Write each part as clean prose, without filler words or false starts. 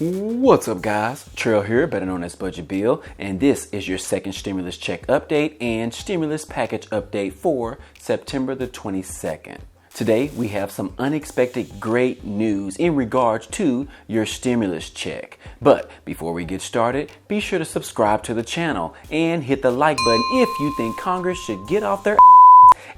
What's up, guys? Trail here, better known as Budget Bill, and this is your second stimulus check update and stimulus package update for September the 22nd. Today, we have some unexpected great news in regards to your stimulus check. But before we get started, be sure to subscribe to the channel and hit the like button if you think Congress should get off their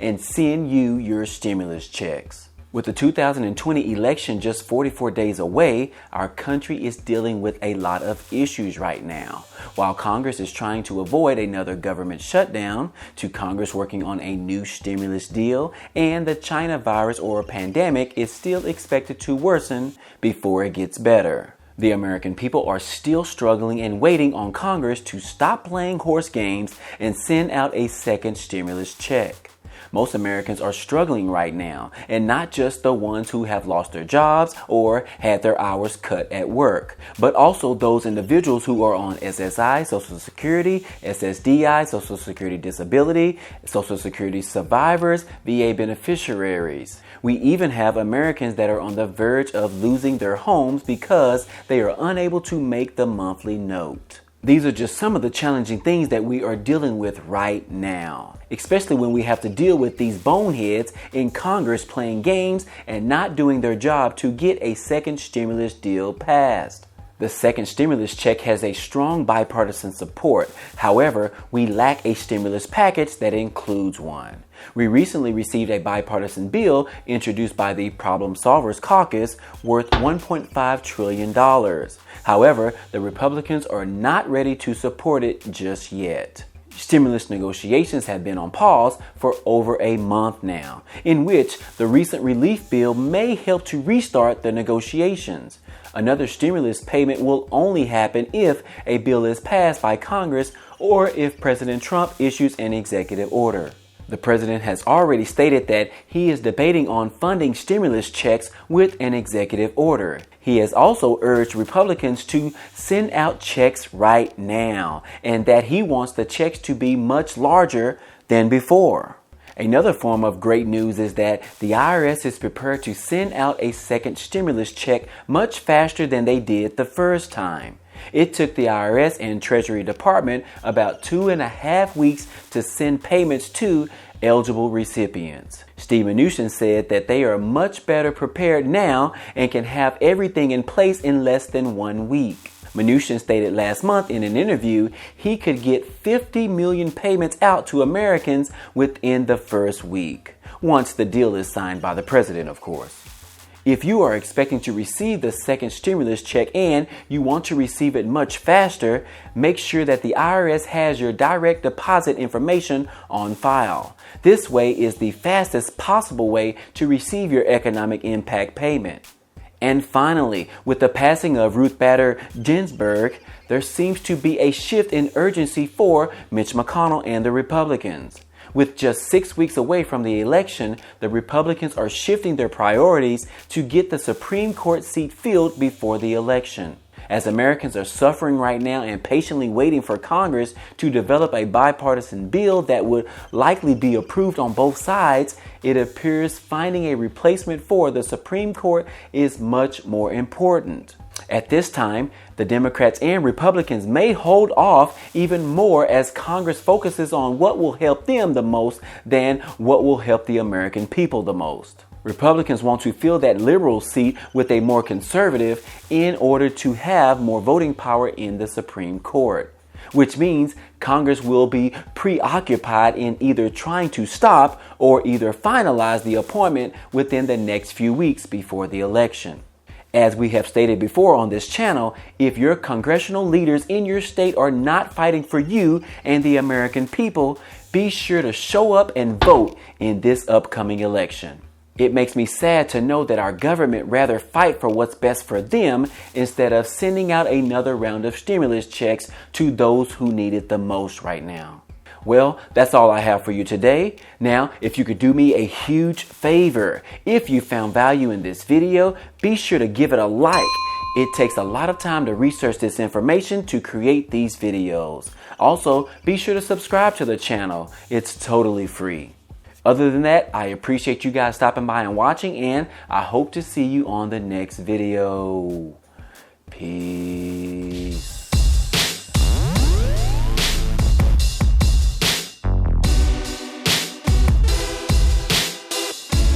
and send you your stimulus checks. With the 2020 election just 44 days away, our country is dealing with a lot of issues right now. While Congress is trying to avoid another government shutdown, to Congress working on a new stimulus deal, and the China virus or pandemic is still expected to worsen before it gets better. The American people are still struggling and waiting on Congress to stop playing horse games and send out a second stimulus check. Most Americans are struggling right now, and not just the ones who have lost their jobs or had their hours cut at work, but also those individuals who are on SSI, Social Security, SSDI, Social Security Disability, Social Security survivors, VA beneficiaries. We even have Americans that are on the verge of losing their homes because they are unable to make the monthly note. These are just some of the challenging things that we are dealing with right now, especially when we have to deal with these boneheads in Congress playing games and not doing their job to get a second stimulus deal passed. The second stimulus check has a strong bipartisan support. However, we lack a stimulus package that includes one. We recently received a bipartisan bill introduced by the Problem Solvers Caucus worth $1.5 trillion. However, the Republicans are not ready to support it just yet. Stimulus negotiations have been on pause for over a month now, in which the recent relief bill may help to restart the negotiations. Another stimulus payment will only happen if a bill is passed by Congress or if President Trump issues an executive order. The president has already stated that he is debating on funding stimulus checks with an executive order. He has also urged Republicans to send out checks right now, and that he wants the checks to be much larger than before. Another form of great news is that the IRS is prepared to send out a second stimulus check much faster than they did the first time. It took the IRS and Treasury Department about 2.5 weeks to send payments to eligible recipients. Steve Mnuchin said that they are much better prepared now and can have everything in place in less than 1 week. Mnuchin stated last month in an interview he could get 50 million payments out to Americans within the first week, once the deal is signed by the president, of course. If you are expecting to receive the second stimulus check and you want to receive it much faster, make sure that the IRS has your direct deposit information on file. This way is the fastest possible way to receive your economic impact payment. And finally, with the passing of Ruth Bader Ginsburg, there seems to be a shift in urgency for Mitch McConnell and the Republicans. With just 6 weeks away from the election, the Republicans are shifting their priorities to get the Supreme Court seat filled before the election. As Americans are suffering right now and patiently waiting for Congress to develop a bipartisan bill that would likely be approved on both sides, it appears finding a replacement for the Supreme Court is much more important. At this time, the Democrats and Republicans may hold off even more as Congress focuses on what will help them the most than what will help the American people the most. Republicans want to fill that liberal seat with a more conservative in order to have more voting power in the Supreme Court, which means Congress will be preoccupied in either trying to stop or either finalize the appointment within the next few weeks before the election. As we have stated before on this channel, if your congressional leaders in your state are not fighting for you and the American people, be sure to show up and vote in this upcoming election. It makes me sad to know that our government rather fight for what's best for them instead of sending out another round of stimulus checks to those who need it the most right now. Well, that's all I have for you today. Now, if you could do me a huge favor, if you found value in this video, be sure to give it a like. It takes a lot of time to research this information to create these videos. Also, be sure to subscribe to the channel. It's totally free. Other than that, I appreciate you guys stopping by and watching, and I hope to see you on the next video. Peace.